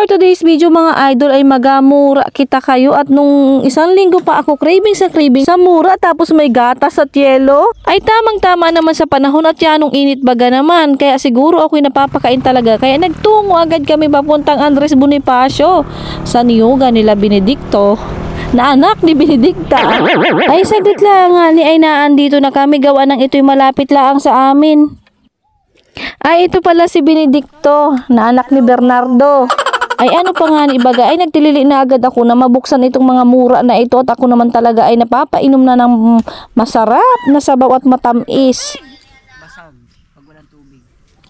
for today's video mga idol ay magamura kita kayo at nung isang linggo pa ako craving sa mura tapos may gatas at yelo ay tamang tama naman sa panahon at yanong init baga naman kaya siguro ako'y napapakain talaga kaya nagtungo agad kami papuntang Andres Bonifacio sa niyuga nila Benedicto na anak ni Benedicta. Ay saglit lang nga ni ay naandito na kami gawa ng ito'y malapit lang sa amin. Ay ito pala si Benedicto na anak ni Bernardo. Ay ano pa nga ni ibaga ay nagtilili na agad ako na mabuksan itong mga mura na ito at ako naman talaga ay napapainom na ng masarap na sabaw at matamis.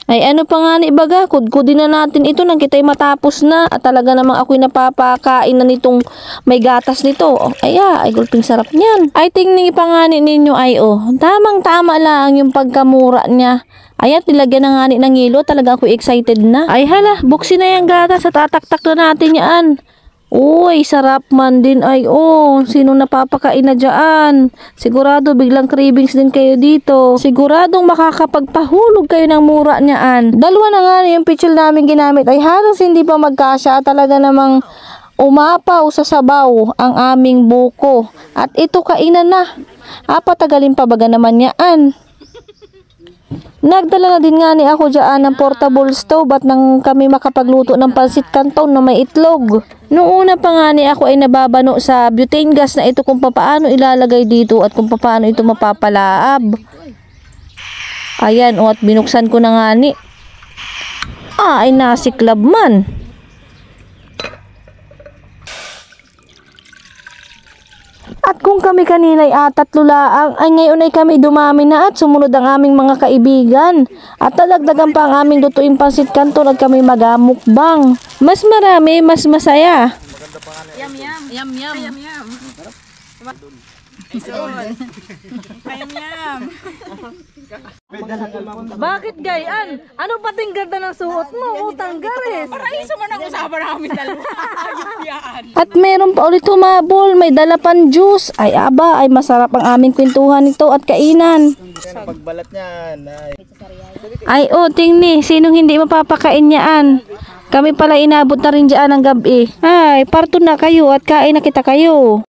Ay ano pa nga ni ibaga kudkudin na natin ito nang kita'y matapos na at talaga namang ako'y napapakain na nitong may gatas nito. Ay gulping sarap niyan. Ay tingnan pa nga ninyo ay tamang tama lang yung pagkamura niya. Ayan, nilagyan na nga ng hilo. Talaga ako excited na. Ay hala, buksin na yung gatas at tataktak na natin yan. Uy, sarap man din. Ay, sinong napapakain na dyan? Sigurado biglang cravings din kayo dito. Siguradong makakapagpahulog kayo ng mura niyaan. Dalawa na nga yung pichel namin ginamit. Ay halos hindi pa magkasya. Talaga namang umapaw sa sabaw ang aming buko. At ito kainan na. Patagalin pa baga naman niyaan. Nagdala na din nga ni ako dyan ng portable stove at nang kami makapagluto ng pansit canton na may itlog. Noong una pa nga ni ako ay nababano sa butane gas na ito kung paano ilalagay dito at kung paano ito mapapalaab. Ayan at binuksan ko na nga ni. Ay nasiklab man. At kung kami kanina ay tatlo laang, ay ngayon ay kami dumami na at sumunod ang aming mga kaibigan. At talagdagan pa ang aming lutuing pansit canton at kami magamukbang. Mas marami, mas masaya. Yum yum. Yum yum. Yum yum. Yum yum. Bakit gayan? Ano pating ganda ng suot mo? Utang gares. Paraiso mo nang usapan namin dalawa. At meron pa ulit humabol, may dala pang juice. Ay ay masarap ang aming kwentuhan nito at kainan. Pagbalat niyan. Ay tingni, sinong hindi mapapakain niyaan? Kami pala inabot na rin dyan ng gabi. Ay, parto na kayo at kain na kita kayo.